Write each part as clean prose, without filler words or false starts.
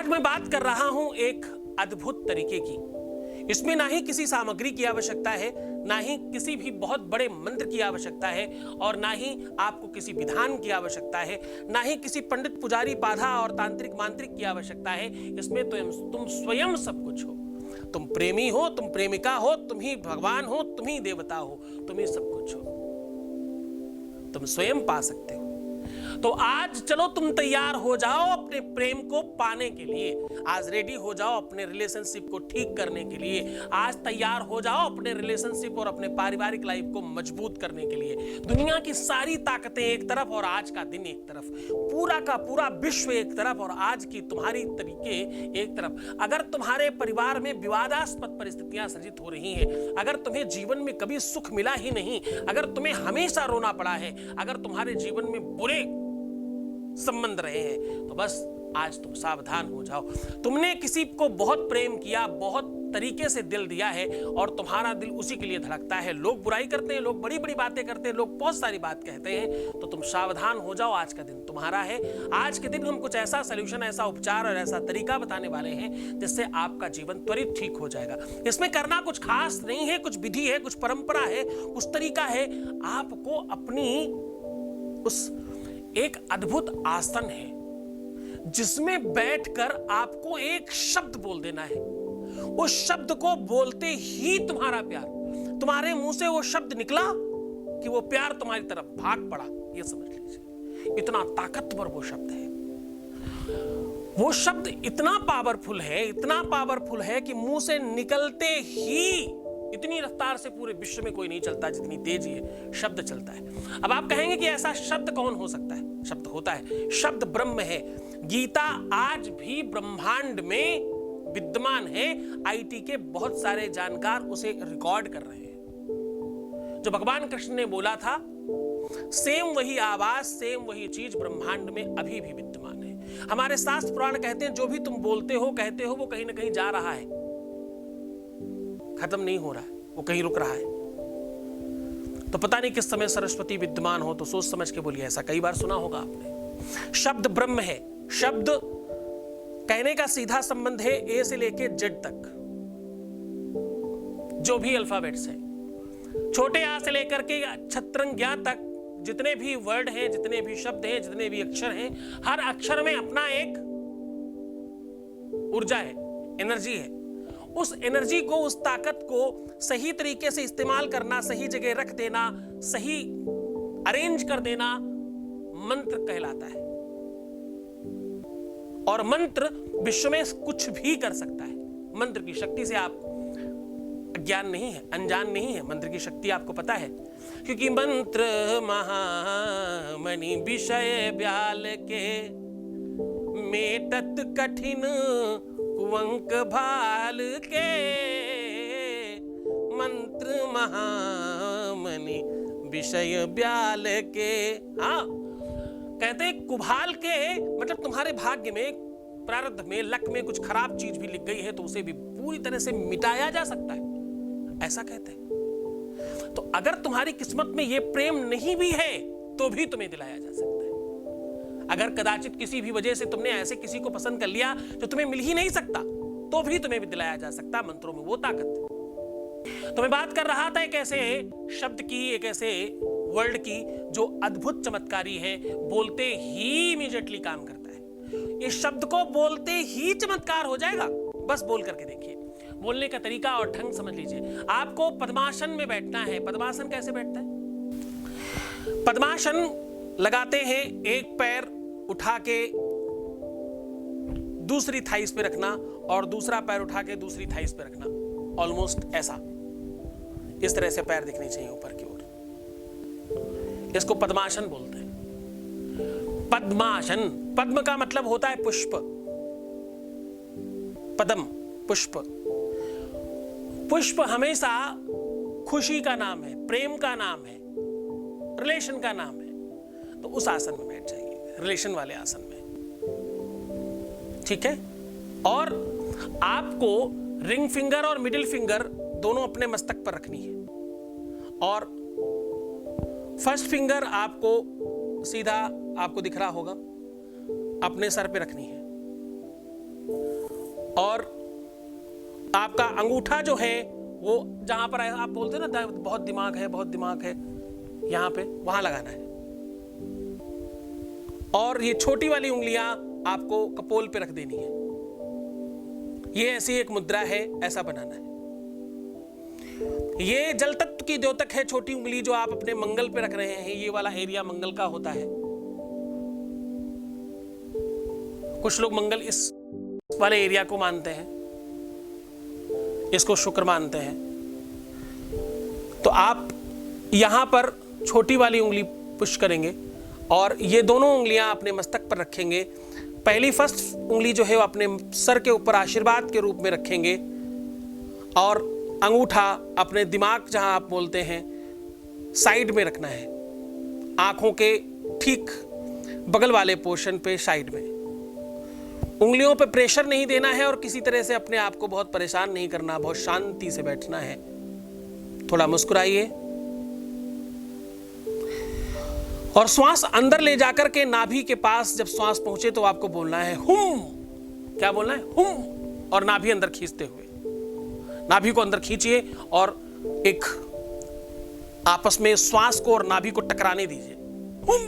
आज मैं बात कर रहा हूं एक अद्भुत तरीके की। इसमें ना ही किसी सामग्री की आवश्यकता है, ना ही किसी भी बहुत बड़े मंत्र की आवश्यकता है, और ना ही आपको किसी विधान की आवश्यकता है, ना ही किसी पंडित पुजारी पाधा और तांत्रिक मांत्रिक की आवश्यकता है। इसमें तो तुम स्वयं सब कुछ हो। तुम प्रेमी हो, तुम प्रेमिका हो, तुम ही भगवान हो, तुम ही देवता हो, तुम ही सब कुछ हो। तुम स्वयं पा सकते हो। तो आज चलो तुम तैयार हो जाओ अपने प्रेम को पाने के लिए। आज रेडी हो जाओ अपने रिलेशनशिप को ठीक करने के लिए। आज तैयार हो जाओ अपने रिलेशनशिप और अपने पारिवारिक लाइफ को मजबूत करने के लिए। दुनिया की सारी ताकतें एक तरफ और आज का दिन एक तरफ, पूरा का पूरा विश्व एक तरफ और आज की तुम्हारी तरीके एक तरफ। अगर तुम्हारे परिवार में विवादास्पद परिस्थितियां सर्जित हो रही हैं, अगर तुम्हें जीवन में कभी सुख मिला ही नहीं, अगर तुम्हें हमेशा रोना पड़ा है, अगर तुम्हारे जीवन में बुरे संबंध रहे हैं, तो बस आज तुम सावधान हो जाओ। तुमने किसी को बहुत प्रेम किया, बहुत तरीके से दिल दिया है और तुम्हारा दिल उसी के लिए धड़कता है। लोग बुराई करते हैं, लोग बड़ी बड़ी बातें करते हैं, लोग बहुत सारी बात कहते हैं, तो तुम सावधान हो जाओ। आज का दिन तुम्हारा है। आज के दिन हम कुछ ऐसा सलूशन, ऐसा उपचार और ऐसा तरीका बताने वाले हैं जिससे आपका जीवन त्वरित ठीक हो जाएगा। इसमें करना कुछ खास नहीं है, कुछ विधि है, कुछ परंपरा है, कुछ तरीका है। आपको अपनी उस एक अद्भुत आसन है जिसमें बैठकर आपको एक शब्द बोल देना है। उस शब्द को बोलते ही तुम्हारा प्यार, तुम्हारे मुंह से वो शब्द निकला कि वो प्यार तुम्हारी तरफ भाग पड़ा, ये समझ लीजिए। इतना ताकतवर वो शब्द है। वो शब्द इतना पावरफुल है, इतना पावरफुल है कि मुंह से निकलते ही इतनी रफ्तार से पूरे विश्व में कोई नहीं चलता जितनी तेजी है शब्द चलता है। अब आप कहेंगे कि ऐसा शब्द कौन हो सकता है? शब्द होता है, शब्द ब्रह्म है। गीता आज भी ब्रह्मांड में विद्यमान है। आईटी के बहुत सारे जानकार उसे रिकॉर्ड कर रहे हैं। जो भगवान कृष्ण ने बोला था, सेम वही आवाज, सेम वही चीज ब्रह्मांड में अभी भी विद्यमान है। हमारे शास्त्र पुराण कहते हैं जो भी तुम बोलते हो, कहते हो, वो कहीं ना कहीं जा रहा है, खत्म नहीं हो रहा है, वो कहीं रुक रहा है। तो पता नहीं किस समय सरस्वती विद्यमान हो, तो सोच समझ के बोलिए। ऐसा कई बार सुना होगा आपने। शब्द ब्रह्म है। शब्द कहने का सीधा संबंध है ए से लेके जेड तक, जो भी अल्फाबेट्स हैं, छोटे आ से लेकर के छत्रंग ज्ञा तक, जितने भी वर्ड हैं, जितने भी शब्द हैं, जितने भी अक्षर हैं, हर अक्षर में अपना एक ऊर्जा है, एनर्जी है। उस एनर्जी को, उस ताकत को सही तरीके से इस्तेमाल करना, सही जगह रख देना, सही अरेंज कर देना मंत्र कहलाता है। और मंत्र विश्व में कुछ भी कर सकता है। मंत्र की शक्ति से आप अज्ञान नहीं है, अनजान नहीं है। मंत्र की शक्ति आपको पता है, क्योंकि मंत्र महामणि विषय ब्याल के, मेटत कठिन कुंवक भाल के, मंत्र महामणि विषय ब्याल के। हाँ, कहते हैं कुभाल के, मतलब तुम्हारे भाग्य में, प्रारब्ध में, लक में कुछ खराब चीज भी लिख गई है तो उसे भी पूरी तरह से मिटाया जा सकता है, ऐसा कहते हैं। तो अगर तुम्हारी किस्मत में ये प्रेम नहीं भी है तो भी तुम्हें दिलाया जा सकता है। अगर कदाचित किसी भी वजह से तुमने ऐसे किसी को पसंद कर लिया जो तुम्हें मिल ही नहीं सकता, तो भी तुम्हें भी दिलाया जा सकता। मंत्रों में वो ताकत है। तो मैं बात कर रहा था एक ऐसे शब्द की, एक ऐसे वर्ड की जो अद्भुत चमत्कारी है, बोलते ही इमीडिएटली काम करता है। इस शब्द को बोलते ही चमत्कार हो जाएगा। बस बोल करके देखिए। बोलने का तरीका और ढंग समझ लीजिए। आपको पद्मासन में बैठना है। पद्मासन कैसे बैठता है? पद्मासन लगाते हैं, एक पैर उठा के दूसरी थाइस पे रखना और दूसरा पैर उठा के दूसरी थाइस पे रखना। ऑलमोस्ट ऐसा, इस तरह से पैर दिखने चाहिए ऊपर की ओर। इसको पद्मासन बोलते हैं। पद्मासन, पद्म का मतलब होता है पुष्प। पद्म, पुष्प। पुष्प हमेशा खुशी का नाम है, प्रेम का नाम है, रिलेशन का नाम है। तो उस आसन में बैठ जाइए, रिलेशन वाले आसन में, ठीक है। और आपको रिंग फिंगर और मिडिल फिंगर दोनों अपने मस्तक पर रखनी है और फर्स्ट फिंगर आपको सीधा, आपको दिख रहा होगा, अपने सर पे रखनी है। और आपका अंगूठा जो है वो जहां पर आप बोलते हैं ना बहुत दिमाग है, बहुत दिमाग है, यहां पे वहां लगाना है। और ये छोटी वाली उंगलियां आपको कपोल पे रख देनी है। ये ऐसी एक मुद्रा है, ऐसा बनाना है। ये जल तत्व की द्योतक है छोटी उंगली, जो आप अपने मंगल पे रख रहे हैं। ये वाला एरिया मंगल का होता है। कुछ लोग मंगल इस वाले एरिया को मानते हैं, इसको शुक्र मानते हैं। तो आप यहां पर छोटी वाली उंगली पुश करेंगे और ये दोनों उंगलियां अपने मस्तक पर रखेंगे। पहली फर्स्ट उंगली जो है वो अपने सर के ऊपर आशीर्वाद के रूप में रखेंगे और अंगूठा अपने दिमाग, जहां आप बोलते हैं, साइड में रखना है, आंखों के ठीक बगल वाले पोर्शन पे, साइड में। उंगलियों पे प्रेशर नहीं देना है और किसी तरह से अपने आप को बहुत परेशान नहीं करना, बहुत शांति से बैठना है। थोड़ा मुस्कुराइए और श्वास अंदर ले जाकर के नाभि के पास जब श्वास पहुंचे तो आपको बोलना है हुम। क्या बोलना है? हुम। और नाभि अंदर खींचते हुए, नाभि को अंदर खींचिए और एक आपस में श्वास को और नाभि को टकराने दीजिए। हुम।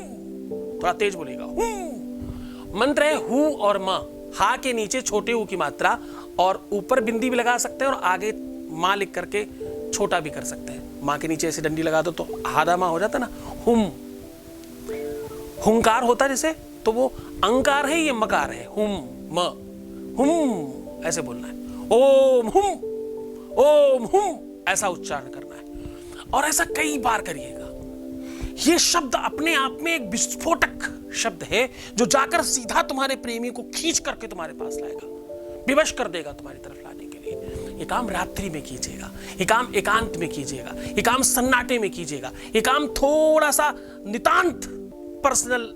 थोड़ा तेज बोलिएगा। हुम। मंत्र है हु और म। हा के नीचे छोटे ऊ की मात्रा और ऊपर बिंदी भी लगा सकते हैं और आगे मां लिख करके छोटा भी कर सकते हैं। मां के नीचे ऐसे डंडी लगा दो तो हादा मां हो जाता ना। हुम। हुंकार होता जैसे, तो वो अंकार है, ये मकार है। हुम म। हुम ऐसे बोलना है। ओम हुम, ओम हुम, ऐसा उच्चारण करना है और ऐसा कई बार करिएगा। ये शब्द अपने आप में एक विस्फोटक शब्द है जो जाकर सीधा तुम्हारे प्रेमी को खींच करके तुम्हारे पास लाएगा, विवश कर देगा तुम्हारी तरफ लाने के लिए। ये काम रात्रि में कीजिएगा, ये काम एकांत में कीजिएगा, ये काम सन्नाटे में कीजिएगा, ये काम थोड़ा सा नितांत पर्सनल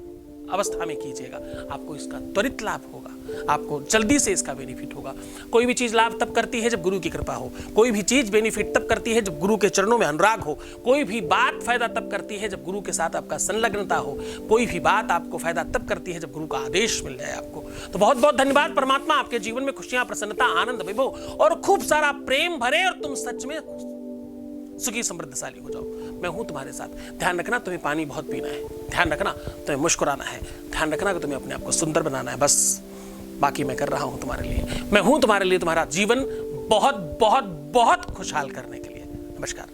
अवस्था में कीजिएगा। आपको इसका त्वरित लाभ होगा, आपको जल्दी से इसका बेनिफिट होगा। कोई भी चीज लाभ तब करती है जब गुरु की कृपा हो, कोई भी चीज बेनिफिट तब करती है जब गुरु के चरणों में अनुराग हो, कोई भी बात फायदा तब करती है जब गुरु के साथ आपका संलग्नता हो, कोई भी बात आपको फायदा तब करती है जब गुरु का आदेश मिल जाए आपको। तो बहुत बहुत धन्यवाद। परमात्मा आपके जीवन में खुशियां, प्रसन्नता, आनंद, वैभव और खूब सारा प्रेम भरे और तुम सच में सुखी समृद्धशाली हो जाओ। मैं हूं तुम्हारे साथ। ध्यान रखना तुम्हें पानी बहुत पीना है, ध्यान रखना तुम्हें मुस्कुराना है, ध्यान रखना कि तुम्हें अपने आप को सुंदर बनाना है। बस बाकी मैं कर रहा हूं तुम्हारे लिए। मैं हूं तुम्हारे लिए तुम्हारा जीवन बहुत बहुत बहुत खुशहाल करने के लिए। नमस्कार।